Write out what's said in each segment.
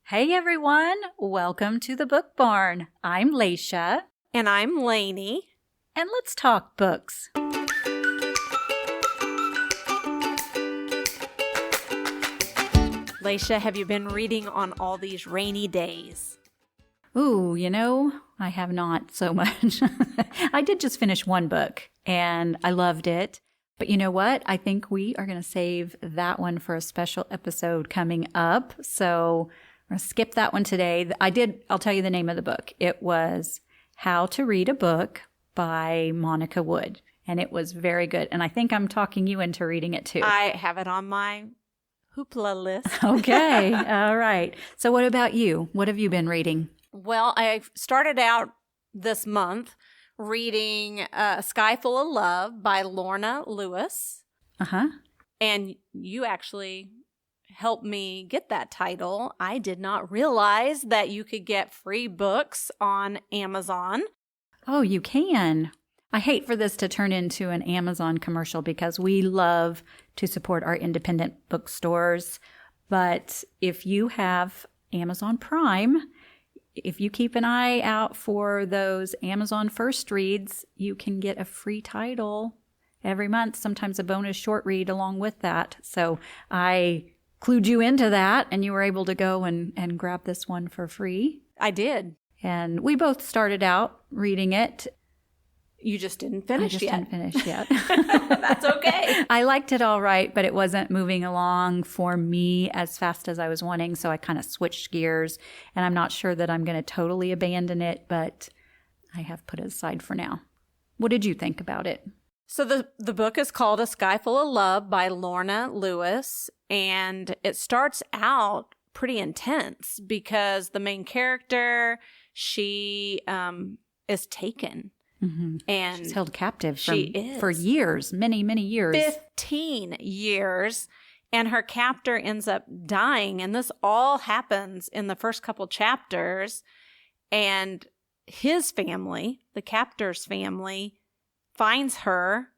Hey everyone, welcome to the Book Barn. I'm Laisha. And I'm Lanie. And let's talk books. Laisha, have you been reading on all these rainy days? Ooh, I have not so much. I did just finish one book and I loved it. But you know what? I think we are going to save that one for a special episode coming up. So I'm going to skip that one today. I'll tell you the name of the book. It was How to Read a Book by Monica Wood. And it was very good. And I think I'm talking you into reading it too. I have it on my hoopla list. Okay. All right. So what about you? What have you been reading? Well, I started out this month reading A Sky Full of Love by Lorna Lewis. Uh-huh. And you actually helped me get that title. I did not realize that you could get free books on Amazon. Oh, you can. I hate for this to turn into an Amazon commercial because we love to support our independent bookstores. But if you have Amazon Prime, if you keep an eye out for those Amazon First Reads, you can get a free title every month, sometimes a bonus short read along with that. So I clued you into that and you were able to go and grab this one for free. I did. And we both started out reading it. You just didn't finish yet. I just didn't finish yet. That's okay. I liked it all right, but it wasn't moving along for me as fast as I was wanting. So I kind of switched gears and I'm not sure that I'm going to totally abandon it, but I have put it aside for now. What did you think about it? So the book is called A Sky Full of Love by Lorna Lewis, and it starts out pretty intense because the main character, she is taken. Mm-hmm. And she's held captive for years, many, many years. 15 years. And her captor ends up dying. And this all happens in the first couple chapters. And his family, the captor's family, finds her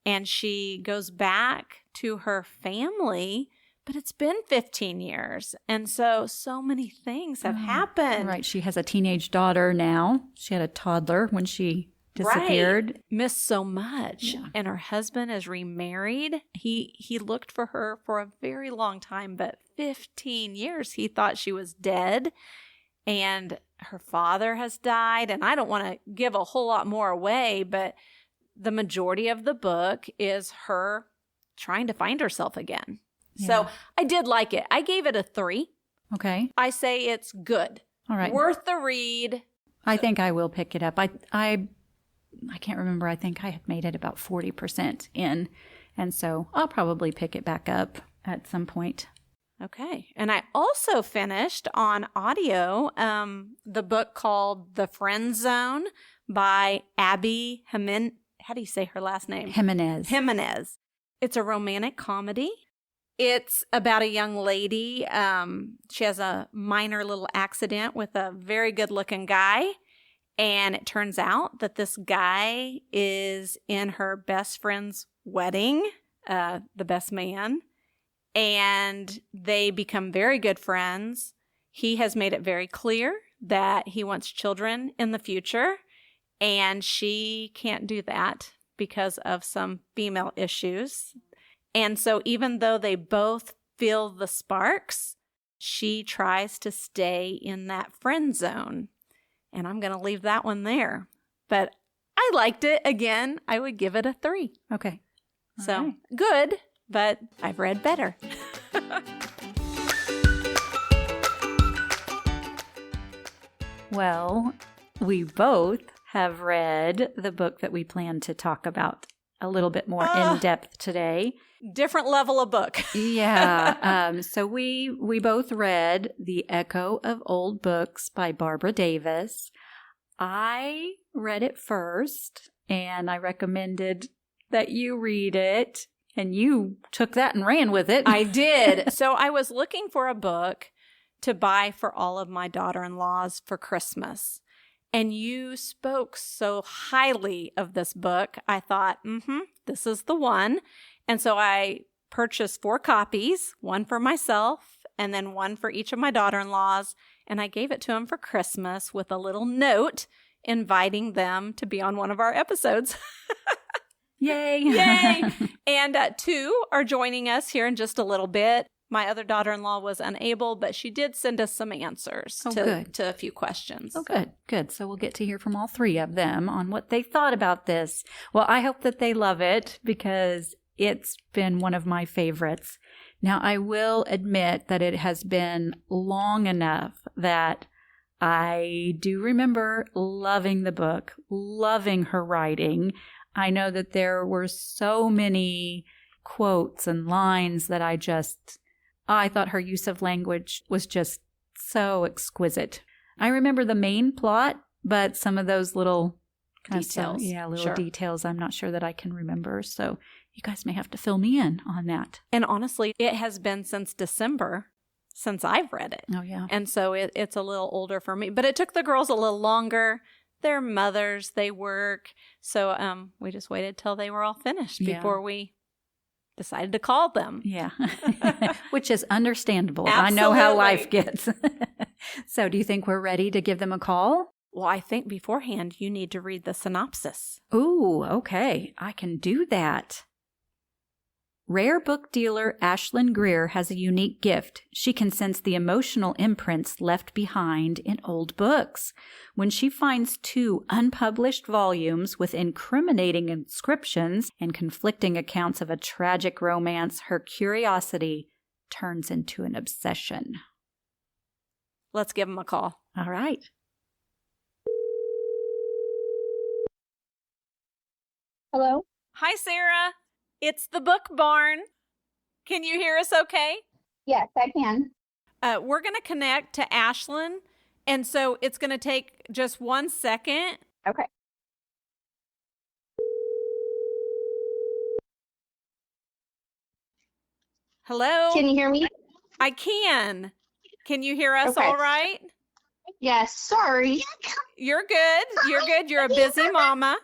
and she goes back to her family. But it's been 15 years. And so many things have happened. Right. She has a teenage daughter now. She had a toddler when she disappeared. Right. Missed so much. Yeah. And her husband is remarried. He looked for her for a very long time, but 15 years he thought she was dead. And her father has died. And I don't want to give a whole lot more away, but the majority of the book is her trying to find herself again. Yeah. So I did like it. I gave it a 3. Okay. I say it's good. All right. Worth the read. I think I will pick it up. I can't remember. I think I had made it about 40% in. And so I'll probably pick it back up at some point. Okay. And I also finished on audio the book called The Friend Zone by Abby Jimenez. How do you say her last name? Jimenez. It's a romantic comedy. It's about a young lady. She has a minor little accident with a very good-looking guy. And it turns out that this guy is in her best friend's wedding, the best man. And they become very good friends. He has made it very clear that he wants children in the future. And she can't do that because of some female issues. And so even though they both feel the sparks, she tries to stay in that friend zone. And I'm going to leave that one there. But I liked it. Again, I would give it a 3. Okay. So right. Good, but I've read better. Well, we both have read the book that we plan to talk about a little bit more in depth today. Different level of book. Yeah. So we both read The Echo of Old Books by Barbara Davis. I read it first and I recommended that you read it and you took that and ran with it. I did. So I was looking for a book to buy for all of my daughter-in-laws for Christmas. And you spoke so highly of this book. I thought, this is the one. And so I purchased 4 copies, one for myself and then one for each of my daughter-in-laws. And I gave it to them for Christmas with a little note inviting them to be on one of our episodes. Yay. Yay. And 2 are joining us here in just a little bit. My other daughter-in-law was unable, but she did send us some answers to a few questions. Oh, good. Good. So we'll get to hear from all 3 of them on what they thought about this. Well, I hope that they love it because it's been one of my favorites. Now, I will admit that it has been long enough that I do remember loving the book, loving her writing. I know that there were so many quotes and lines that I thought her use of language was just so exquisite. I remember the main plot, but some of those little details. Details I'm not sure that I can remember. So you guys may have to fill me in on that. And honestly, it has been since December since I've read it. Oh, yeah. And so it's a little older for me. But it took the girls a little longer. They're mothers. They work. So we just waited till they were all finished before we decided to call them. Yeah, which is understandable. Absolutely. I know how life gets. So do you think we're ready to give them a call? Well, I think beforehand you need to read the synopsis. Ooh, okay. I can do that. Rare book dealer Ashlyn Greer has a unique gift. She can sense the emotional imprints left behind in old books. When she finds 2 unpublished volumes with incriminating inscriptions and conflicting accounts of a tragic romance, her curiosity turns into an obsession. Let's give them a call. All right. Hello? Hi, Sarah. It's the Book Barn. Can you hear us okay? Yes, I can. We're going to connect to Ashlyn, and so it's going to take just 1 second. Okay. Hello? Can you hear me? I can. Can you hear us Okay. all right? Yes, sorry. You're good. You're good. You're a busy mama.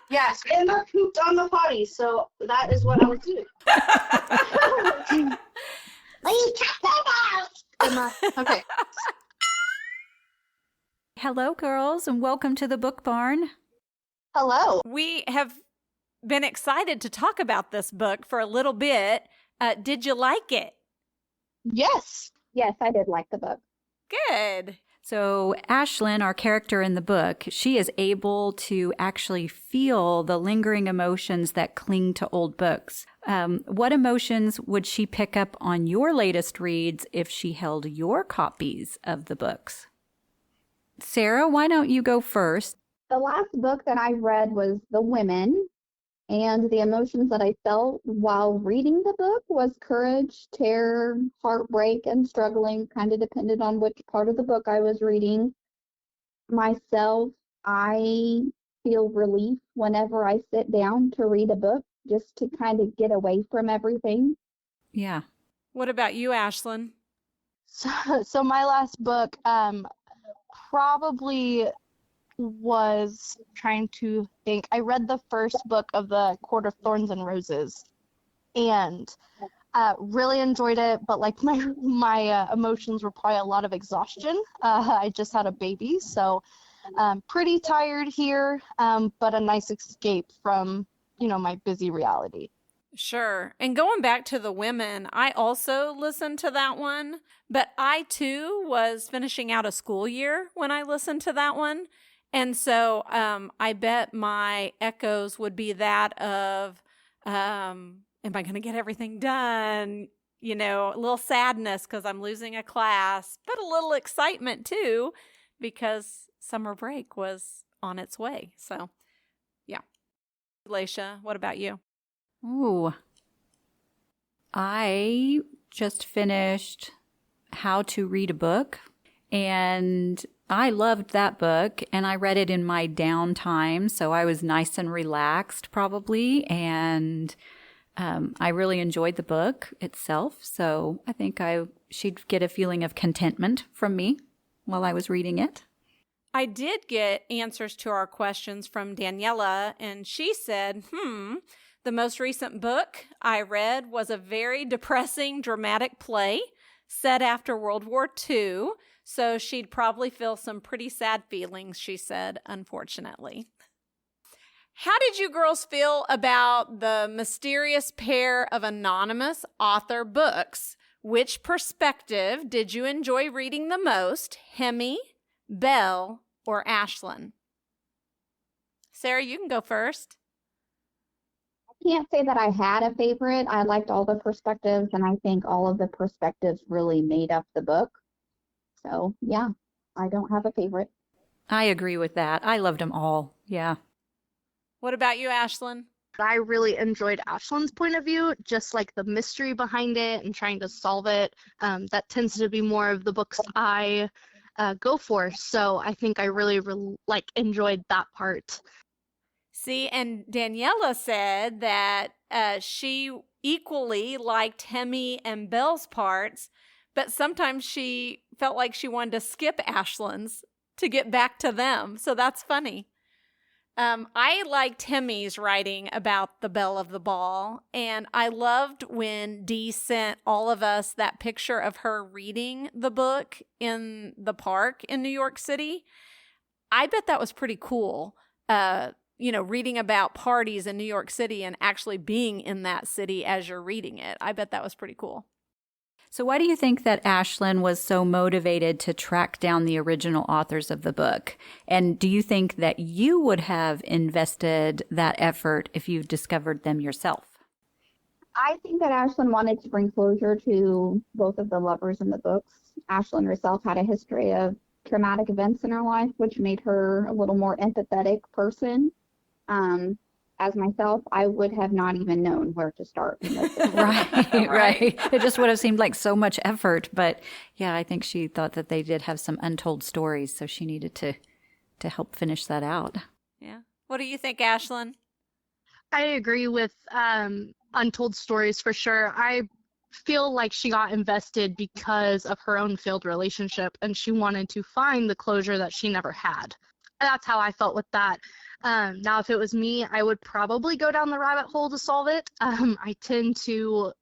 Yes, and I pooped on the potty, so that is what I was doing. Okay. Hello, girls, and welcome to the Book Barn. Hello. We have been excited to talk about this book for a little bit. Did you like it? Yes. Yes, I did like the book. Good. So Ashlyn, our character in the book, she is able to actually feel the lingering emotions that cling to old books. What emotions would she pick up on your latest reads if she held your copies of the books? Sarah, why don't you go first? The last book that I read was The Women, and the emotions that I felt while reading the book was courage, terror, heartbreak, and struggling. Kind of depended on which part of the book I was reading. Myself, I feel relief whenever I sit down to read a book, just to kind of get away from everything. Yeah. What about you, Ashlyn? So my last book probably was trying to think. I read the first book of the Court of Thorns and Roses, and really enjoyed it. But like my emotions were probably a lot of exhaustion. I just had a baby, so pretty tired here. But a nice escape from my busy reality. Sure. And going back to The Women, I also listened to that one, but I too was finishing out a school year when I listened to that one. And so I bet my echoes would be that of, am I going to get everything done? A little sadness because I'm losing a class, but a little excitement too because summer break was on its way. So, yeah. Laisha, what about you? Ooh. I just finished How to Read a Book, and I loved that book, and I read it in my downtime, so I was nice and relaxed probably, and I really enjoyed the book itself, so I think she'd get a feeling of contentment from me while I was reading it. I did get answers to our questions from Daniela, and she said, the most recent book I read was a very depressing, dramatic play set after World War II, so she'd probably feel some pretty sad feelings, she said, unfortunately. How did you girls feel about the mysterious pair of anonymous author books? Which perspective did you enjoy reading the most, Hemi, Belle, or Ashlyn? Sarah, you can go first. I can't say that I had a favorite. I liked all the perspectives, and I think all of the perspectives really made up the book. So, yeah, I don't have a favorite. I agree with that. I loved them all. Yeah. What about you, Ashlyn? I really enjoyed Ashlyn's point of view, just like the mystery behind it and trying to solve it. That tends to be more of the books I go for. So I think I really enjoyed that part. See, and Daniela said that she equally liked Hemi and Belle's parts, but sometimes she felt like she wanted to skip Ashlyn's to get back to them. So that's funny. I liked Hemi's writing about the belle of the ball, and I loved when Dee sent all of us that picture of her reading the book in the park in New York City. I bet that was pretty cool, reading about parties in New York City and actually being in that city as you're reading it. I bet that was pretty cool. So why do you think that Ashlyn was so motivated to track down the original authors of the book? And do you think that you would have invested that effort if you discovered them yourself? I think that Ashlyn wanted to bring closure to both of the lovers in the books. Ashlyn herself had a history of traumatic events in her life, which made her a little more empathetic person. As myself, I would have not even known where to start. Right. It just would have seemed like so much effort. But yeah, I think she thought that they did have some untold stories, so she needed to help finish that out. Yeah. What do you think, Ashlyn? I agree with untold stories for sure. I feel like she got invested because of her own failed relationship, and she wanted to find the closure that she never had. That's how I felt with that. Now, if it was me, I would probably go down the rabbit hole to solve it. I tend to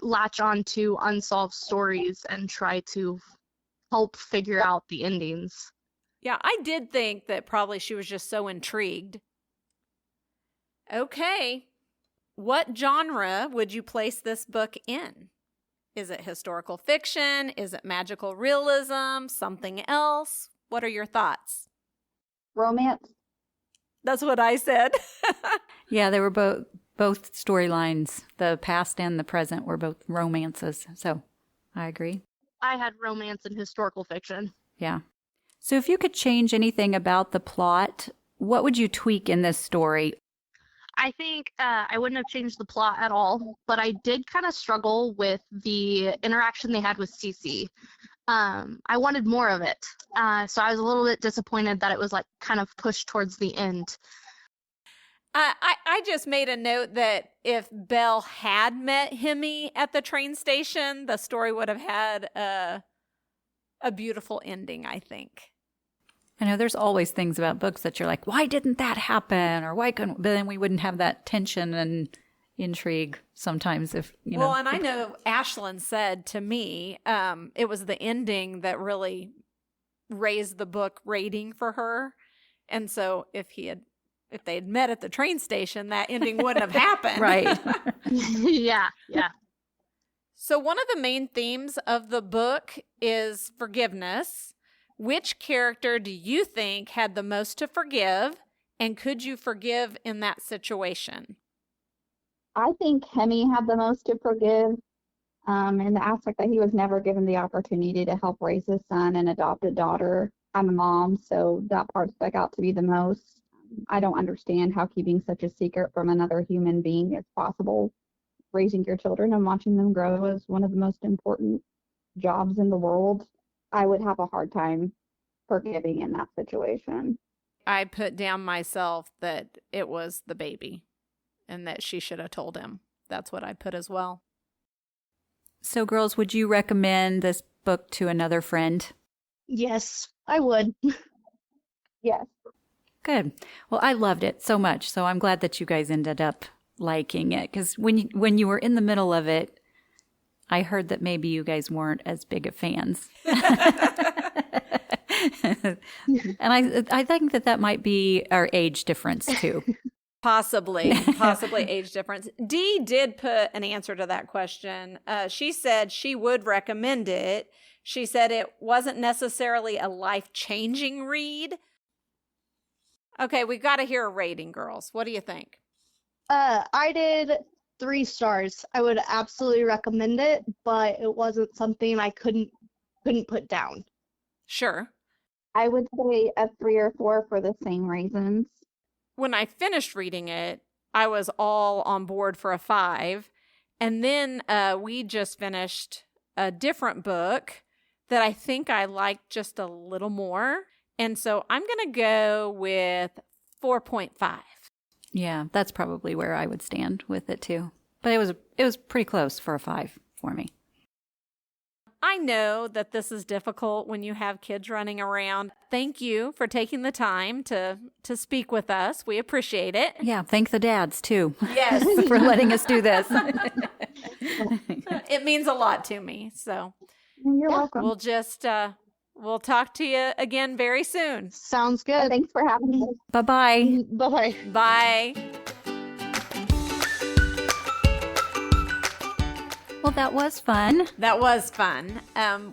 latch on to unsolved stories and try to help figure out the endings. Yeah, I did think that probably she was just so intrigued. Okay. What genre would you place this book in? Is it historical fiction? Is it magical realism? Something else? What are your thoughts? Romance. That's what I said. Yeah, they were both storylines. The past and the present were both romances. So I agree. I had romance and historical fiction. Yeah. So if you could change anything about the plot, what would you tweak in this story? I think I wouldn't have changed the plot at all, but I did kind of struggle with the interaction they had with Cece. I wanted more of it. So I was a little bit disappointed that it was kind of pushed towards the end. I just made a note that if Belle had met Hemi at the train station, the story would have had a beautiful ending, I think. I know there's always things about books that you're like, why didn't that happen? Or why couldn't, but then we wouldn't have that tension and intrigue sometimes if, Well, and I know Ashlyn said to me, it was the ending that really raised the book rating for her. And so if they had met at the train station, that ending wouldn't have happened. Right. Yeah. So one of the main themes of the book is forgiveness. Which character do you think had the most to forgive? And could you forgive in that situation? I think Hemi had the most to forgive in the aspect that he was never given the opportunity to help raise his son and adopt a daughter. I'm a mom, so that part stuck out to me the most. I don't understand how keeping such a secret from another human being is possible. Raising your children and watching them grow is one of the most important jobs in the world. I would have a hard time forgiving in that situation. I put down myself that it was the baby and that she should have told him. That's what I put as well. So girls, would you recommend this book to another friend? Yes, I would. Yes. Good. Well, I loved it so much. So I'm glad that you guys ended up liking it, because when you were in the middle of it, I heard that maybe you guys weren't as big of fans. And I think that might be our age difference too. Possibly age difference. Dee did put an answer to that question. She said she would recommend it. She said it wasn't necessarily a life-changing read. Okay, we've got to hear a rating, girls. What do you think? I did 3 stars. I would absolutely recommend it, but it wasn't something I couldn't put down. Sure. I would say a 3 or 4 for the same reasons. When I finished reading it, I was all on board for a 5. And then we just finished a different book that I think I liked just a little more. And so I'm going to go with 4.5. Yeah, that's probably where I would stand with it too. But it was pretty close for a 5 for me. I know that this is difficult when you have kids running around. Thank you for taking the time to speak with us. We appreciate it. Yeah, thank the dads too. Yes. For letting us do this. It means a lot to me. So You're welcome. we'll just we'll talk to you again very soon. Sounds good. Thanks for having me. Bye-bye. Bye-bye. Bye. Well, that was fun. That was fun.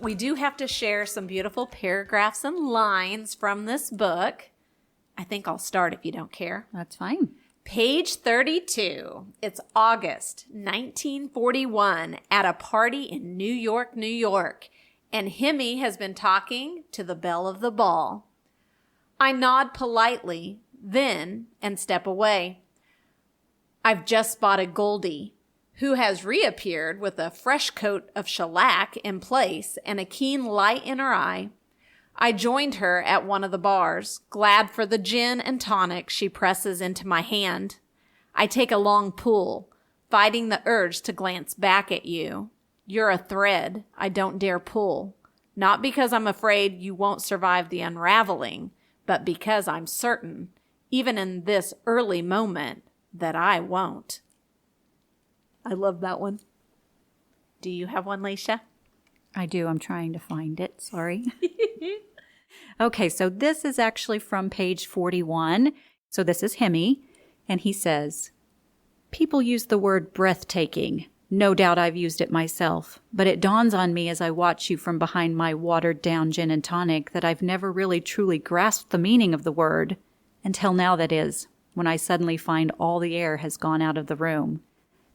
We do have to share some beautiful paragraphs and lines from this book. I think I'll start if you don't care. That's fine. Page 32. It's August 1941 at a party in New York, New York, and Hemi has been talking to the belle of the ball. I nod politely, then, and step away. I've just spotted Goldie, who has reappeared with a fresh coat of shellac in place and a keen light in her eye. I joined her at one of the bars, glad for the gin and tonic she presses into my hand. I take a long pull, fighting the urge to glance back at you. You're a thread I don't dare pull, not because I'm afraid you won't survive the unraveling, but because I'm certain, even in this early moment, that I won't. I love that one. Do you have one, Leisha? I do. I'm trying to find it. Sorry. Okay, so this is actually from page 41. So this is Hemi, and he says, people use the word breathtaking. No doubt I've used it myself, but it dawns on me as I watch you from behind my watered-down gin and tonic that I've never really truly grasped the meaning of the word. Until now, that is, when I suddenly find all the air has gone out of the room.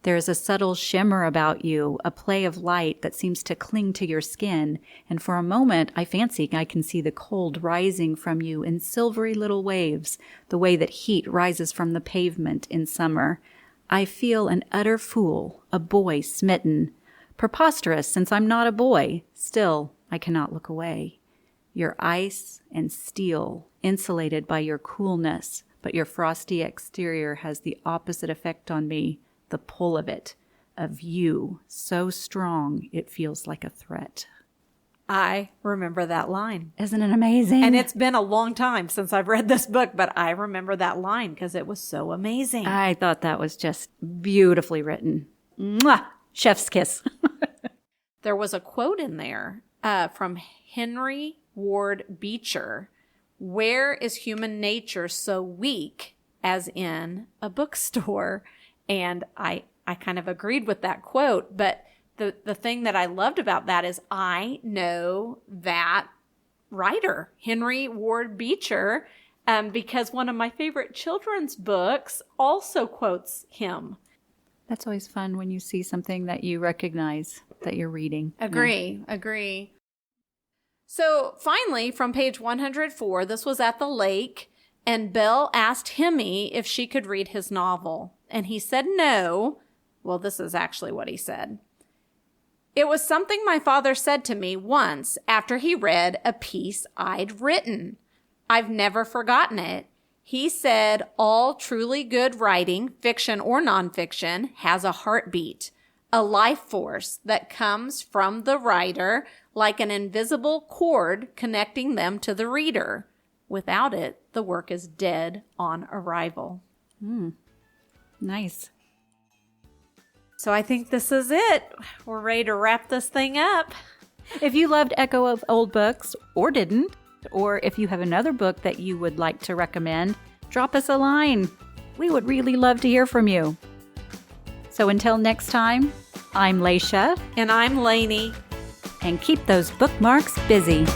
There is a subtle shimmer about you, a play of light that seems to cling to your skin, and for a moment I fancy I can see the cold rising from you in silvery little waves, the way that heat rises from the pavement in summer. I feel an utter fool, a boy smitten. Preposterous, since I'm not a boy. Still, I cannot look away. You're ice and steel, insulated by your coolness, but your frosty exterior has the opposite effect on me. The pull of it, of you, so strong it feels like a threat. I remember that line. Isn't it amazing? And it's been a long time since I've read this book, but I remember that line because it was so amazing. I thought that was just beautifully written. Mwah! Chef's kiss. There was a quote in there from Henry Ward Beecher. Where is human nature so weak as in a bookstore? And I kind of agreed with that quote, but the thing that I loved about that is I know that writer, Henry Ward Beecher, because one of my favorite children's books also quotes him. That's always fun when you see something that you recognize that you're reading. Agree. So finally, from page 104, this was at the lake, and Belle asked Hemi if she could read his novel. And he said no. Well, this is actually what he said. It was something my father said to me once after he read a piece I'd written. I've never forgotten it. He said all truly good writing, fiction or nonfiction, has a heartbeat, a life force that comes from the writer like an invisible cord connecting them to the reader. Without it, the work is dead on arrival. Nice. So I think this is it. We're ready to wrap this thing up. If you loved Echo of Old Books or didn't, or if you have another book that you would like to recommend, drop us a line. We would really love to hear from you. So until next time, I'm Laisha. And I'm Lanie. And keep those bookmarks busy.